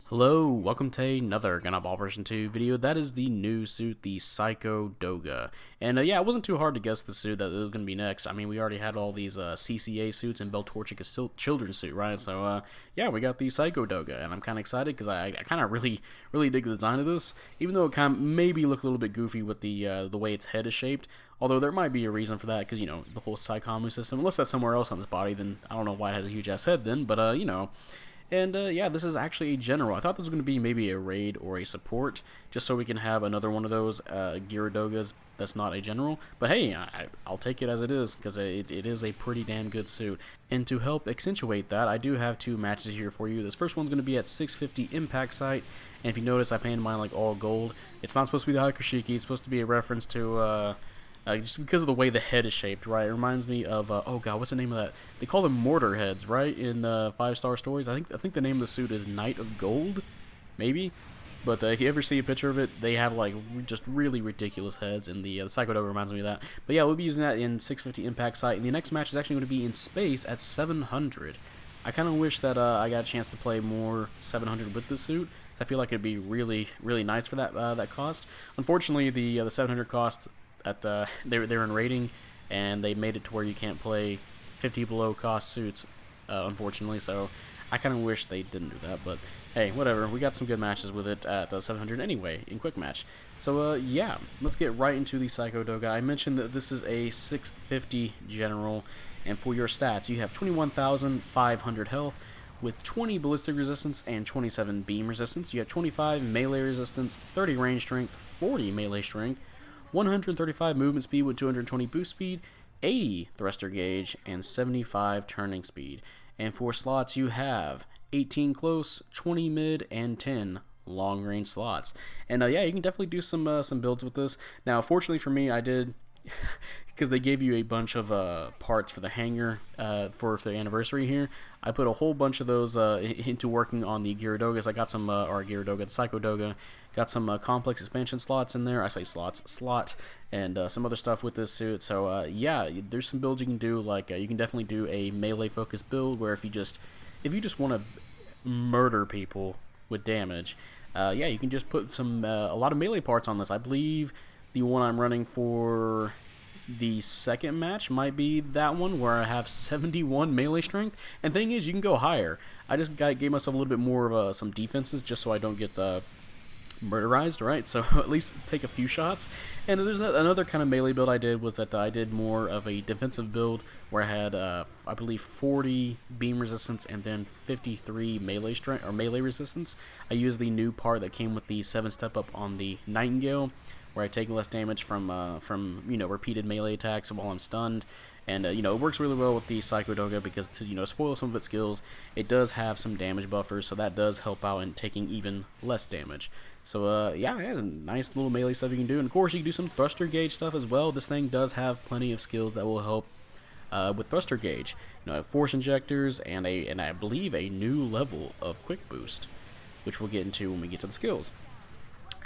Hello, welcome to another Gundam version 2 video. That is the new suit, the Psycho Doga. And yeah, it wasn't too hard to guess the suit that was going to be next. I mean, we already had all these CCA suits and Beltorchic's children's suit, right? So yeah, we got the Psycho Doga, and I'm kind of excited because I kind of really dig the design of this. Even though it kind of maybe look a little bit goofy with the way its head is shaped. Although there might be a reason for that, because, you know, the whole Psychomu system, unless that's somewhere else on its body, then I don't know why it has a huge ass head then, but you know. And yeah, this is actually a general. I thought this was going to be maybe a raid or a support, just so we can have another one of those Gyaradogas that's not a general. But hey, I'll take it as it is, because it is a pretty damn good suit. And to help accentuate that, I do have two matches here for you. This first one's going to be at 650 Impact Site, and if you notice, I painted mine like all gold. It's not supposed to be the Hakushiki, it's supposed to be a reference to... just because of the way the head is shaped, right? It reminds me of oh god, what's the name of that? They call them mortar heads, right? In 5-star stories, I think the name of the suit is Knight of Gold, maybe. But if you ever see a picture of it, they have like just really ridiculous heads, and the Psycho Doga reminds me of that. But yeah, we'll be using that in 650 Impact Site, and the next match is actually going to be in space at 700. I kind of wish that I got a chance to play more 700 with this suit. I feel like it'd be really nice for that that cost. Unfortunately, the 700 cost. They're in rating, and they made it to where you can't play 50 below cost suits, unfortunately. So I kind of wish they didn't do that, but hey, whatever. We got some good matches with it at 700 anyway in quick match. So yeah, let's get right into the Psycho Doga. I mentioned that this is a 650 general, and for your stats, you have 21,500 health with 20 ballistic resistance and 27 beam resistance. You have 25 melee resistance, 30 range strength, 40 melee strength, 135 movement speed with 220 boost speed, 80 thruster gauge, and 75 turning speed. And for slots, you have 18 close, 20 mid, and 10 long range slots. And yeah, you can definitely do some builds with this. Now, fortunately for me, I did, because they gave you a bunch of parts for the hangar for the anniversary here. I put a whole bunch of those into working on the Gyaradogas. I got some, or Gyaradoga, the Psycho Doga, got some complex expansion slots in there. I say slot, and some other stuff with this suit. So yeah, there's some builds you can do. Like you can definitely do a melee focused build where if you just want to murder people with damage, yeah, you can just put some a lot of melee parts on this. I believe the one I'm running for the second match might be that one where I have 71 melee strength. And thing is, you can go higher. I just gave myself a little bit more of some defenses just so I don't get murderized, right? So at least take a few shots. And there's another kind of melee build I did was that I did more of a defensive build where I had I believe 40 beam resistance and then 53 melee strength or melee resistance. I used the new part that came with the 7 step up on the Nightingale, where I take less damage from you know, repeated melee attacks while I'm stunned. And you know, it works really well with the Psycho Doga because, to, you know, spoil some of its skills, it does have some damage buffers, so that does help out in taking even less damage. So yeah, it has a nice little melee stuff you can do, and of course you can do some thruster gauge stuff as well. This thing does have plenty of skills that will help with thruster gauge. You know, force injectors and I believe a new level of quick boost, which we'll get into when we get to the skills.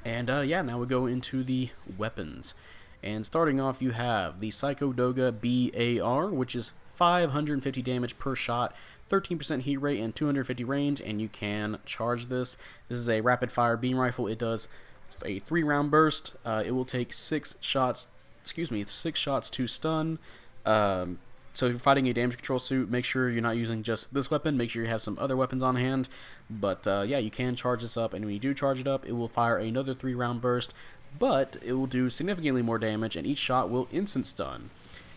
And yeah, now we go into the weapons. And starting off, you have the Psycho Doga BAR, which is 550 damage per shot, 13% heat rate, and 250 range, and you can charge this. This is a rapid fire beam rifle. It does a 3-round burst. It will take 6 shots to stun. So if you're fighting a damage control suit, make sure you're not using just this weapon. Make sure you have some other weapons on hand. But yeah, you can charge this up, and when you do charge it up, it will fire another 3-round burst, but it will do significantly more damage, and each shot will instant stun.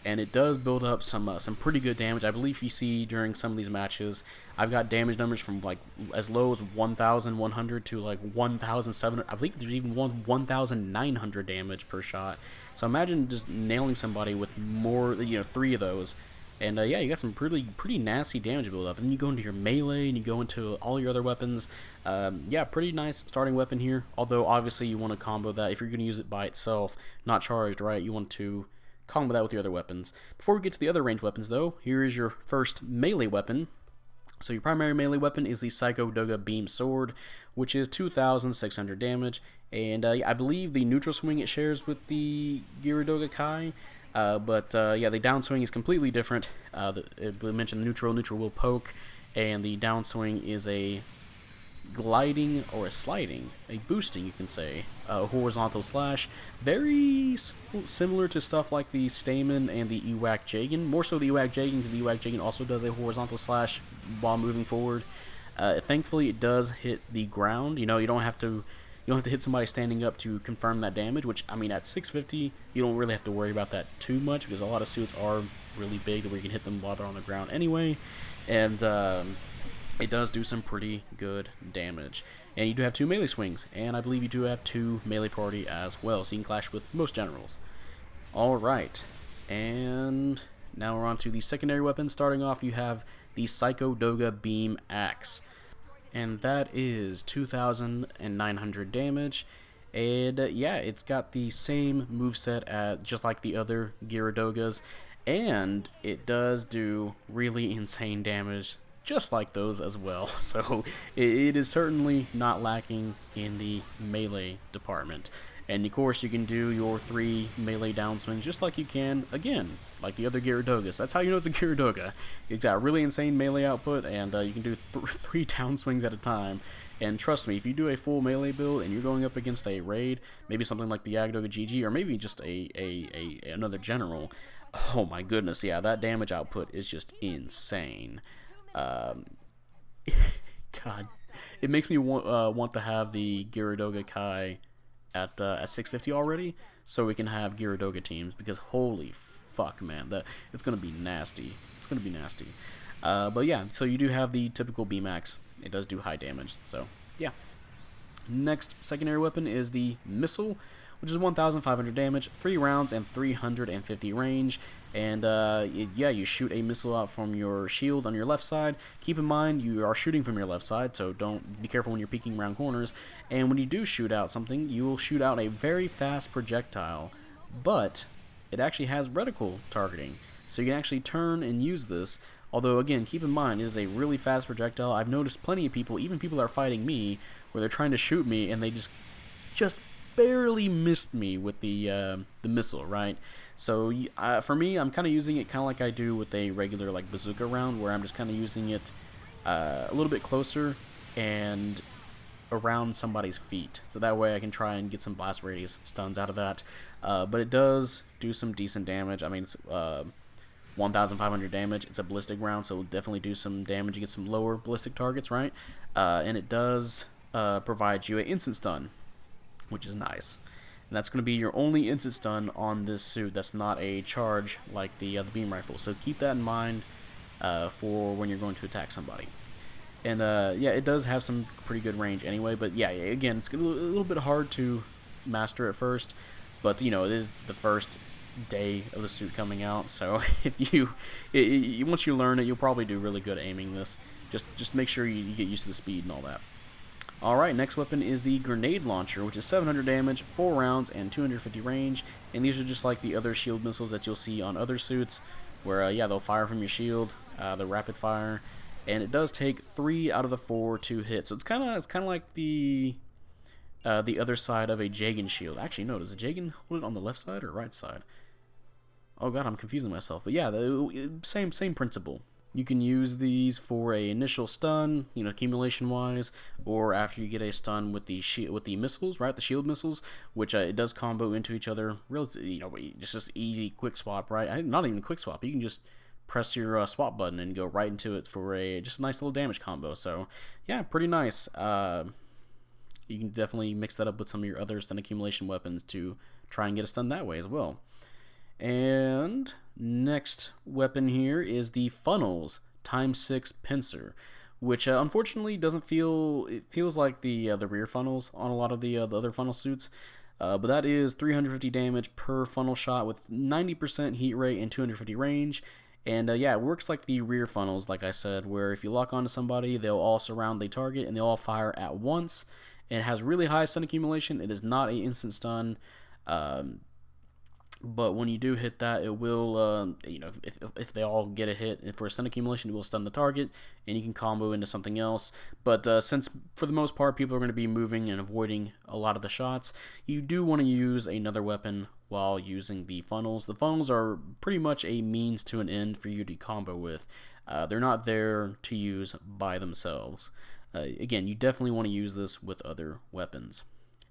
And it does build up some pretty good damage. I believe you see during some of these matches, I've got damage numbers from like as low as 1,100 to like 1,700. I believe there's even 1,900 damage per shot. So imagine just nailing somebody with more, you know, 3 of those. And yeah, you got some pretty nasty damage build up. And then you go into your melee, and you go into all your other weapons. Yeah, pretty nice starting weapon here. Although obviously you want to combo that if you're going to use it by itself, not charged, right? You want to combo that with your other weapons. Before we get to the other ranged weapons, though, here is your first melee weapon. So your primary melee weapon is the Psycho Doga Beam Sword, which is 2,600 damage. And I believe the neutral swing it shares with the Gyaradoga Kai. But yeah, the downswing is completely different. We mentioned the neutral will poke, and the downswing is a gliding or a sliding, a boosting, you can say, horizontal slash. Very similar to stuff like the Stamen and the Ewak Jagan. More so the Ewak Jagan, because the Ewak Jagan also does a horizontal slash while moving forward. Thankfully, it does hit the ground. You know, you don't have to hit somebody standing up to confirm that damage, which, I mean, at 650, you don't really have to worry about that too much, because a lot of suits are really big where you can hit them while they're on the ground anyway, and it does do some pretty good damage. And you do have 2 melee swings, and I believe you do have 2 melee priority as well, so you can clash with most generals. Alright, and now we're on to the secondary weapons. Starting off, you have the Psycho Doga Beam Axe, and that is 2,900 damage. And yeah, it's got the same moveset at just like the other Gyaradogas, and it does do really insane damage just like those as well. So it is certainly not lacking in the melee department. And of course, you can do your 3 melee down swings just like you can, again, like the other Gyaradogas. That's how you know it's a Gyaradoga. It's got really insane melee output, and you can do 3 down swings at a time. And trust me, if you do a full melee build and you're going up against a raid, maybe something like the Agdoga GG, or maybe just another general, oh my goodness, yeah, that damage output is just insane. God, it makes me want to have the Gyaradoga Kai at 650 already, so we can have Gyaradoga teams, because holy fuck, man, it's gonna be nasty. It's gonna be nasty. But yeah, so you do have the typical B-Max. It does do high damage, so yeah. Next secondary weapon is the Missile, which is 1,500 damage, 3 rounds, and 350 range. And yeah, you shoot a missile out from your shield on your left side. Keep in mind, you are shooting from your left side, so be careful when you're peeking around corners. And when you do shoot out something, you will shoot out a very fast projectile, but it actually has reticle targeting, so you can actually turn and use this. Although, again, keep in mind, it is a really fast projectile. I've noticed plenty of people, even people that are fighting me, where they're trying to shoot me, and they just barely missed me with the missile, right? So, for me, I'm kind of using it kind of like I do with a regular, like, bazooka round, where I'm just kind of using it a little bit closer and around somebody's feet. So that way I can try and get some blast radius stuns out of that. But it does do some decent damage. I mean, it's 1,500 damage. It's a ballistic round, so it'll definitely do some damage against some lower ballistic targets, right? And it does provide you an instant stun, which is nice. And that's going to be your only instant stun on this suit. That's not a charge like the beam rifle. So keep that in mind for when you're going to attack somebody. And yeah, it does have some pretty good range anyway. But yeah, again, it's a little bit hard to master at first. But you know, it is the first day of the suit coming out, so if once you learn it, you'll probably do really good aiming this. Just make sure you get used to the speed and all that. Alright, next weapon is the Grenade Launcher, which is 700 damage, 4 rounds, and 250 range. And these are just like the other shield missiles that you'll see on other suits, where yeah, they'll fire from your shield, the rapid fire, and it does take 3 out of the 4 to hit. So it's kind of like the other side of a Jagan shield. Actually, no, does the Jagan hold it on the left side or right side? Oh god, I'm confusing myself. But yeah, the same principle. You can use these for a initial stun, you know, accumulation wise, or after you get a stun with the missiles, right? The shield missiles, which it does combo into each other. Relatively, you know, just easy quick swap, right? Not even quick swap. You can just press your swap button and go right into it for just a nice little damage combo. So yeah, pretty nice. You can definitely mix that up with some of your other stun accumulation weapons to try and get a stun that way as well. And next weapon here is the Funnels ×6 Pincer, which unfortunately doesn't feel, it feels like the rear funnels on a lot of the other funnel suits. But that is 350 damage per funnel shot with 90% heat rate and 250 range. And yeah, it works like the rear funnels, like I said, where if you lock onto somebody, they'll all surround the target and they'll all fire at once. And it has really high stun accumulation. It is not an instant stun. But when you do hit that, it will, you know, if they all get a hit for a stun accumulation, it will stun the target, and you can combo into something else. But since, for the most part, people are going to be moving and avoiding a lot of the shots, you do want to use another weapon while using the funnels. The funnels are pretty much a means to an end for you to combo with. They're not there to use by themselves. Again, you definitely want to use this with other weapons.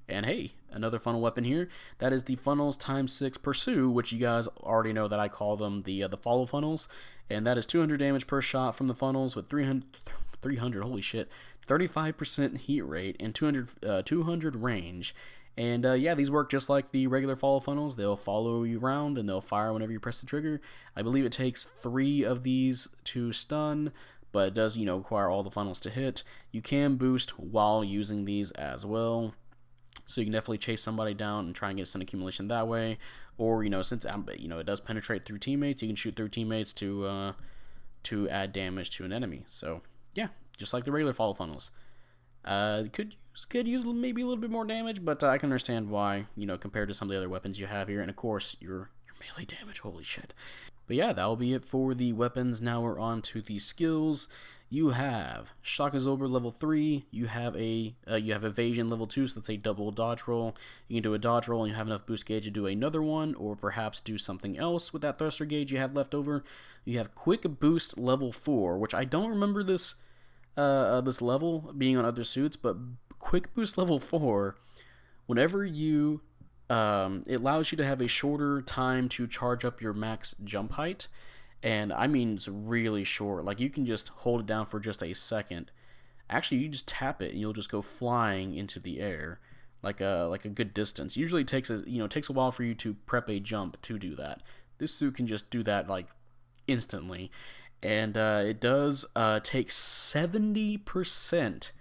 And hey, another funnel weapon here. That is the funnels ×6 pursue, which you guys already know that I call them the follow funnels. And that is 200 damage per shot from the funnels with 300 holy shit, 35% heat rate and 200 range. And yeah, these work just like the regular follow funnels. They'll follow you around and they'll fire whenever you press the trigger. I believe it takes 3 of these to stun, but it does, require all the funnels to hit. You can boost while using these as well. So you can definitely chase somebody down and try and get stun accumulation that way. Or, since it does penetrate through teammates, you can shoot through teammates to add damage to an enemy. So yeah, just like the regular follow funnels. Could use maybe a little bit more damage, but I can understand why, compared to some of the other weapons you have here. And of course, your melee damage, holy shit. But yeah, that'll be it for the weapons. Now we're on to the skills. You have Shock Absorber level 3. You have Evasion level 2, so that's a double dodge roll. You can do a dodge roll and you have enough boost gauge to do another one, or perhaps do something else with that thruster gauge you have left over. You have Quick Boost level 4, which I don't remember this level being on other suits, but Quick Boost level 4, whenever you it allows you to have a shorter time to charge up your max jump height. And I mean, it's really short. Like, you can just hold it down for just a second. Actually, you just tap it and you'll just go flying into the air, like a good distance. Usually, it takes a while for you to prep a jump to do that. This suit can just do that like instantly, and it does take 70%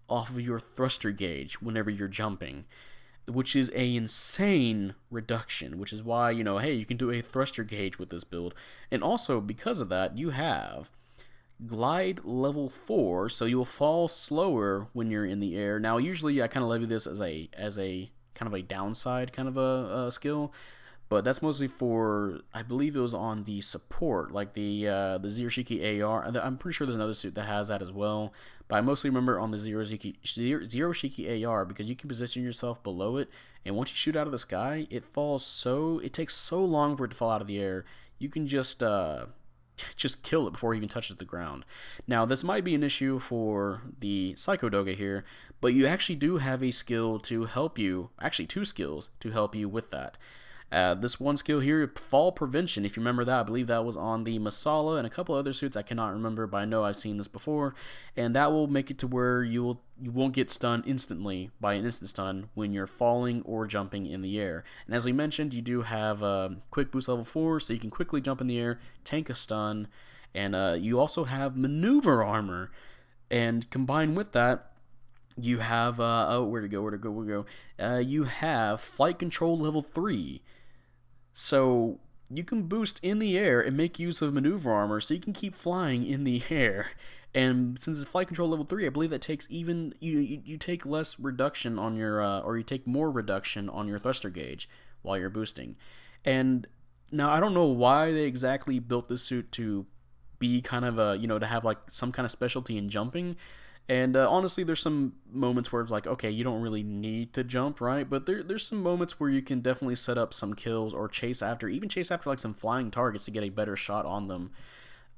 off of your thruster gauge whenever you're jumping, which is a insane reduction, which is why, hey, you can do a thruster gauge with this build. And also, because of that, you have Glide level 4, so you'll fall slower when you're in the air. Now, usually I kind of levy this as a kind of a downside kind of a skill, but that's mostly for, I believe it was on the support, like the Zero Shiki AR. I'm pretty sure there's another suit that has that as well, but I mostly remember on the Zero Shiki AR, because you can position yourself below it, and once you shoot out of the sky, it takes so long for it to fall out of the air. You can just kill it before it even touches the ground. Now, this might be an issue for the Psycho Doga here, but you actually do have a skill to help you, actually 2 skills to help you with that. This one skill here, Fall Prevention, if you remember that, I believe that was on the Masala and a couple other suits. I cannot remember, but I know I've seen this before, and that will make it to where you won't get stunned instantly by an instant stun when you're falling or jumping in the air. And as we mentioned, you do have Quick Boost level 4, so you can quickly jump in the air, tank a stun, and you also have Maneuver Armor, and combined with that, you have you have Flight Control level 3. So you can boost in the air and make use of Maneuver Armor, so you can keep flying in the air. And since it's Flight Control level 3, I believe that takes even you take less reduction on your or you take more reduction on your thruster gauge while you're boosting. And now I don't know why they exactly built this suit to be kind of to have like some kind of specialty in jumping. And honestly, there's some moments where it's like, okay, you don't really need to jump, right? But there's some moments where you can definitely set up some kills or chase after like some flying targets to get a better shot on them,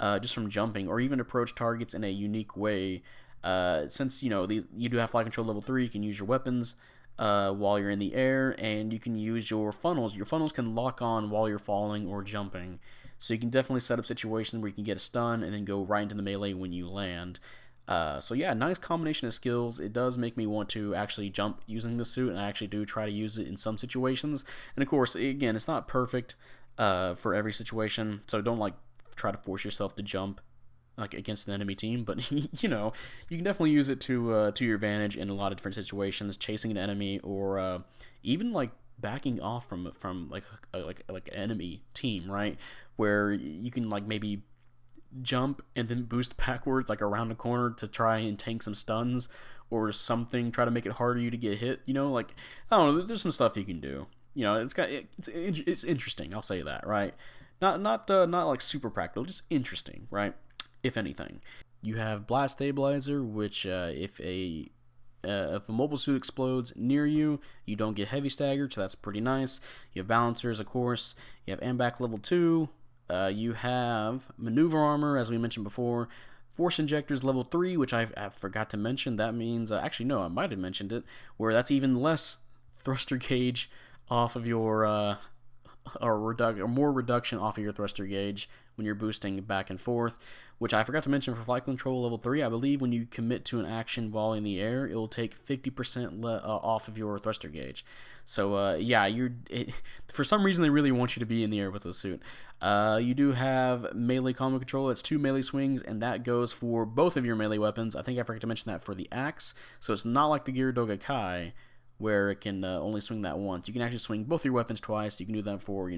just from jumping, or even approach targets in a unique way. Since you do have flight control level 3, you can use your weapons while you're in the air, and you can use your funnels. Your funnels can lock on while you're falling or jumping, so you can definitely set up situations where you can get a stun and then go right into the melee when you land. So yeah, nice combination of skills. It does make me want to actually jump using the suit, and I actually do try to use it in some situations. And of course, again, it's not perfect for every situation, so don't like try to force yourself to jump like against an enemy team. But you can definitely use it to your advantage in a lot of different situations, chasing an enemy, or even like backing off from like an enemy team, right? Where you can like maybe jump and then boost backwards like around the corner to try and tank some stuns or something, try to make it harder you to get hit, like, I don't know, there's some stuff you can do. It's interesting, I'll say that, right? Not like super practical, just interesting, right? If anything. You have Blast Stabilizer, which if a mobile suit explodes near you, you don't get heavy staggered, so that's pretty nice. You have Balancers, of course. You have Ambac level 2. You have Maneuver Armor, as we mentioned before. Force Injectors level 3, which I forgot to mention. That means, actually, no, I might have mentioned it, where that's even less thruster gauge off of your, or more reduction off of your thruster gauge when you're boosting back and forth, which I forgot to mention for Flight Control level 3. I believe when you commit to an action while in the air, it will take 50% off of your thruster gauge. So yeah, for some reason they really want you to be in the air with the suit. You do have melee combo control. It's 2 melee swings, and that goes for both of your melee weapons. I think I forgot to mention that for the axe. So it's not like the Gear Doga Kai, where it can only swing that once. You can actually swing both your weapons twice. You can do that for,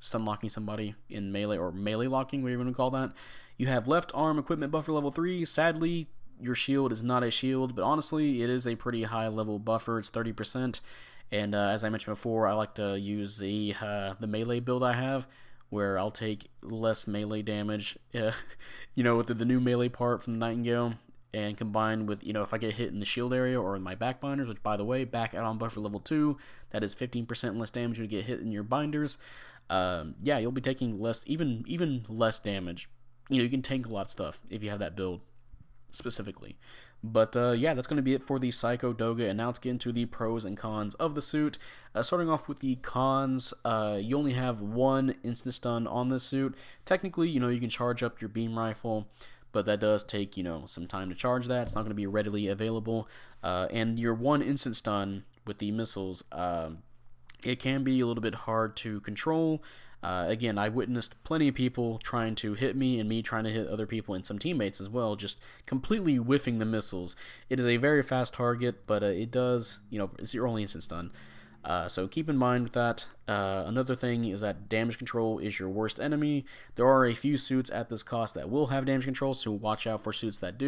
stun locking somebody in melee, or melee locking, whatever you want to call that. You have left arm equipment buffer level 3. Sadly, your shield is not a shield, but honestly, it is a pretty high level buffer. It's 30%. And as I mentioned before, I like to use the melee build I have, where I'll take less melee damage, with the new melee part from the Nightingale, and combined with, if I get hit in the shield area or in my back binders, which, by the way, back add-on buffer level 2, that is 15% less damage when you get hit in your binders. Yeah, you'll be taking less, even less damage. You can tank a lot of stuff if you have that build specifically. But yeah, that's going to be it for the Psycho Doga, and now let's get into the pros and cons of the suit. Starting off with the cons, you only have 1 instant stun on this suit. Technically, you can charge up your beam rifle, but that does take, some time to charge that. It's not going to be readily available. And your 1 instant stun with the missiles, it can be a little bit hard to control. Again, I witnessed plenty of people trying to hit me, and me trying to hit other people and some teammates as well, just completely whiffing the missiles. It is a very fast target, but it does, it's your only instant stun. So keep in mind with that. Another thing is that damage control is your worst enemy. There are a few suits at this cost that will have damage control, so watch out for suits that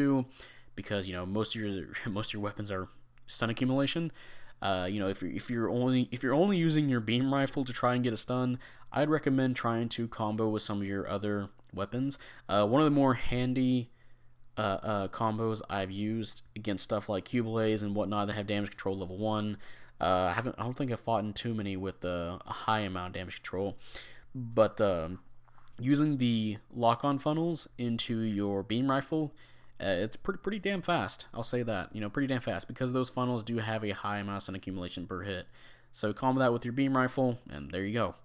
because most of your weapons are stun accumulation. If you're only using your beam rifle to try and get a stun, I'd recommend trying to combo with some of your other weapons. One of the more handy combos I've used against stuff like Cubelays and whatnot that have damage control level 1. I don't think I've fought in too many with a high amount of damage control, but using the lock-on funnels into your beam rifle, it's pretty damn fast. I'll say that, pretty damn fast, because those funnels do have a high amount of accumulation per hit. So combo that with your beam rifle, and there you go.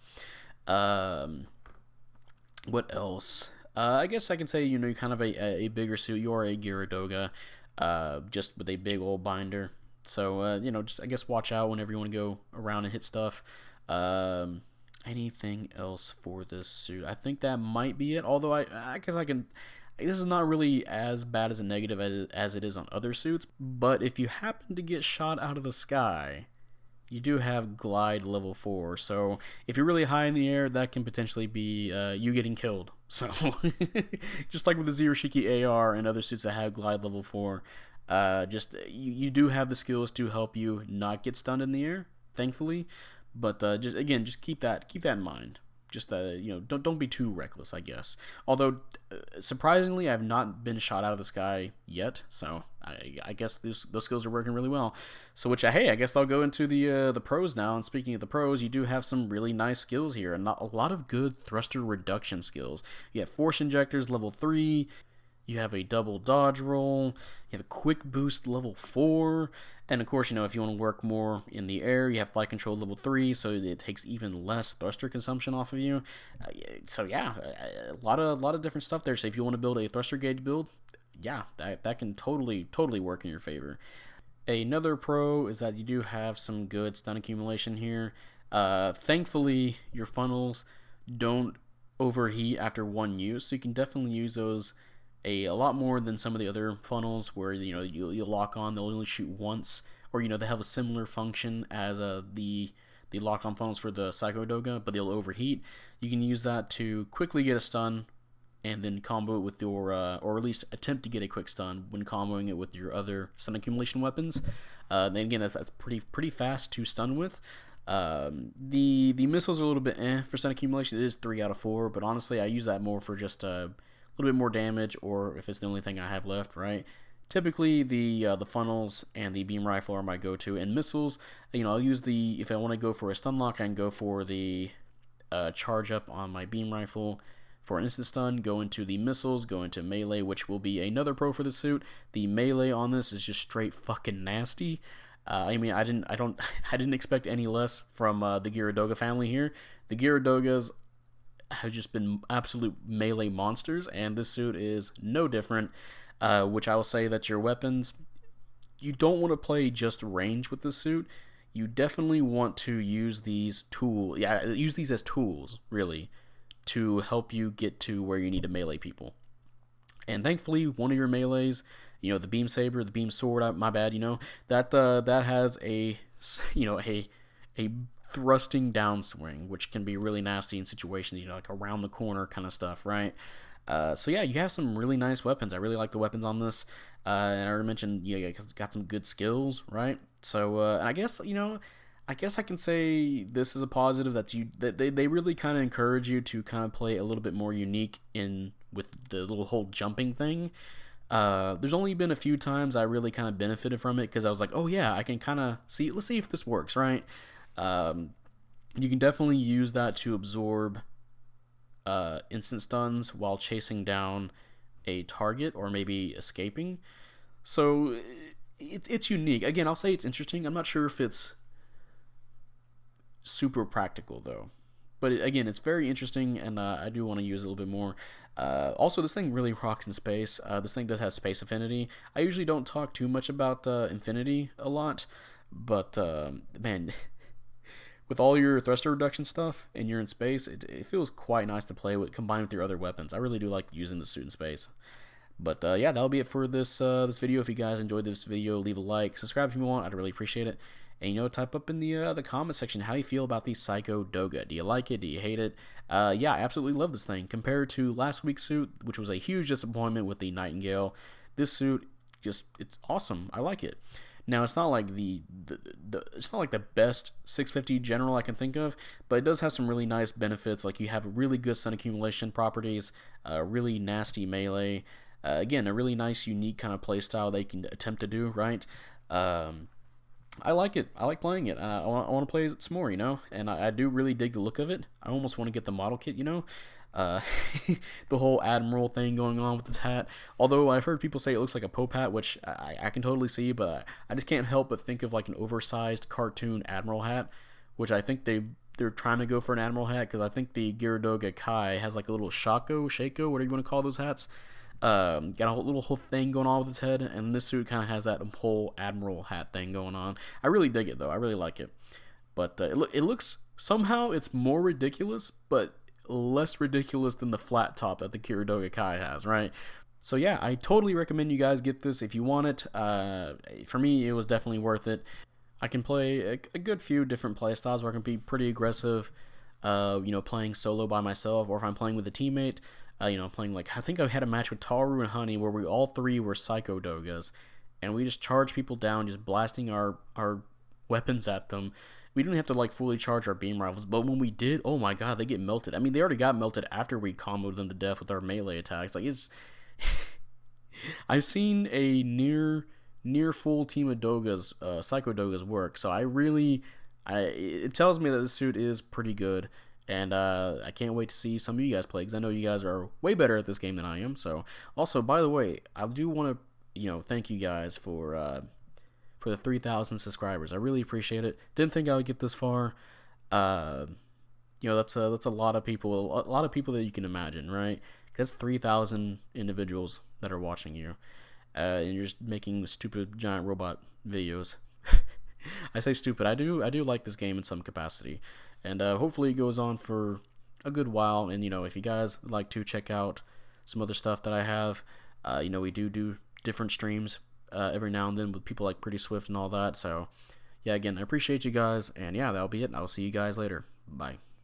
What else? I guess I can say, you're kind of a bigger suit. You are a Gear Doga, just with a big old binder. So, just, I guess, watch out whenever you want to go around and hit stuff. Anything else for this suit? I think that might be it. Although, I guess I can... This is not really as bad as a negative as it is on other suits. But if you happen to get shot out of the sky, you do have Glide level 4. So, if you're really high in the air, that can potentially be you getting killed. So, just like with the Zeroshiki AR and other suits that have Glide level 4, you do have the skills to help you not get stunned in the air, thankfully. But just keep that in mind. Just don't be too reckless, I guess. Although surprisingly, I've not been shot out of the sky yet, so I guess those skills are working really well. So I guess I'll go into the pros now. And speaking of the pros, you do have some really nice skills here, and a lot of good thruster reduction skills. You have Force Injectors level 3. You have a double dodge roll. You have a quick boost level 4. And of course, if you want to work more in the air, you have flight control level 3, so it takes even less thruster consumption off of you. So yeah, a lot of different stuff there. So if you want to build a thruster gauge build, yeah, that can totally work in your favor. Another pro is that you do have some good stun accumulation here. Thankfully, your funnels don't overheat after one use, so you can definitely use those a lot more than some of the other funnels where you lock on, they'll only shoot once, or they have a similar function as the lock on funnels for the Psycho Doga, but they'll overheat. You can use that to quickly get a stun and then combo it with your or at least attempt to get a quick stun when comboing it with your other stun accumulation weapons. Then again, that's pretty fast to stun with. The missiles are a little bit for stun accumulation. It is 3 out of 4, but honestly I use that more for just little bit more damage, or if it's the only thing I have left, right? Typically, the funnels and the beam rifle are my go-to, and missiles, I'll use if I want to go for a stun lock, I can go for the charge up on my beam rifle For an instant stun, go into the missiles, go into melee, which will be another pro for the suit. The melee on this is just straight fucking nasty. I mean, I didn't expect any less from the Gyaradoga family here. The Gyaradogas have just been absolute melee monsters, and this suit is no different. Which I will say that your weapons, you don't want to play just range with this suit. You definitely want to use these use these as tools, really, to help you get to where you need to melee people. And thankfully, one of your melees, the beam saber, the beam sword, my bad, that has a thrusting downswing, which can be really nasty in situations, like around the corner kind of stuff, right? So yeah, you have some really nice weapons. I really like the weapons on this. And I already mentioned, you got some good skills, right? So, and I guess I can say this is a positive that they really kind of encourage you to kind of play a little bit more unique with the little whole jumping thing. There's only been a few times I really kind of benefited from it because I was like, oh yeah, I can kind of see. Let's see if this works, right? You can definitely use that to absorb instant stuns while chasing down a target or maybe escaping. So it's unique. Again, I'll say it's interesting. I'm not sure if it's super practical though, but again, it's very interesting, and I do want to use it a little bit more. Also, this thing really rocks in space. This thing does have space affinity. I usually don't talk too much about infinity a lot, but man, with all your thruster reduction stuff and you're in space, it feels quite nice to play with, combined with your other weapons. I really do like using the suit in space. But yeah, that'll be it for this video. If you guys enjoyed this video, leave a like, subscribe if you want. I'd really appreciate it. And type up in the comment section how you feel about the Psycho Doga. Do you like it? Do you hate it? Yeah, I absolutely love this thing. Compared to last week's suit, which was a huge disappointment with the Nightingale, this suit it's awesome. I like it. Now, it's not like it's not like the best 650 general I can think of, but it does have some really nice benefits. Like, you have really good stun accumulation properties, really nasty melee. Again, a really nice, unique kind of playstyle they can attempt to do, right? I like it. I like playing it. I want to play it some more, and I do really dig the look of it. I almost want to get the model kit, the whole Admiral thing going on with this hat. Although I've heard people say it looks like a Pope hat, which I can totally see, but I just can't help but think of like an oversized cartoon Admiral hat, which I think they're trying to go for an Admiral hat, because I think the Gyaradoga Kai has like a little Shaco, whatever you want to call those hats. Got a whole thing going on with its head, and this suit kind of has that whole Admiral hat thing going on. I really dig it though. I really like it, but it looks, somehow it's more ridiculous, but less ridiculous than the flat top that the Gyaradoga Kai has, right? So yeah, I totally recommend you guys get this if you want it. For me, it was definitely worth it. I can play a good few different play styles where I can be pretty aggressive, playing solo by myself, or if I'm playing with a teammate. Playing, like, I think I had a match with Taru and Honey where we all three were Psycho Dogas, and we just charged people down, just blasting our weapons at them. We didn't have to like fully charge our beam rifles, but when we did, oh my god, they get melted. I mean, they already got melted after we comboed them to death with our melee attacks. Like, it's I've seen a near full team of Dogas, Psycho Dogas work, so it tells me that this suit is pretty good. And I can't wait to see some of you guys play, because I know you guys are way better at this game than I am. So, also, by the way, I do want to, thank you guys for the 3,000 subscribers. I really appreciate it. Didn't think I would get this far. That's a lot of people, a lot of people that you can imagine, right? That's 3,000 individuals that are watching you, and you're just making stupid giant robot videos. I say stupid. I do like this game in some capacity. And hopefully it goes on for a good while. And, if you guys would like to check out some other stuff that I have, we do different streams every now and then with people like Pretty Swift and all that. So, yeah, again, I appreciate you guys. And, yeah, that'll be it. I'll see you guys later. Bye.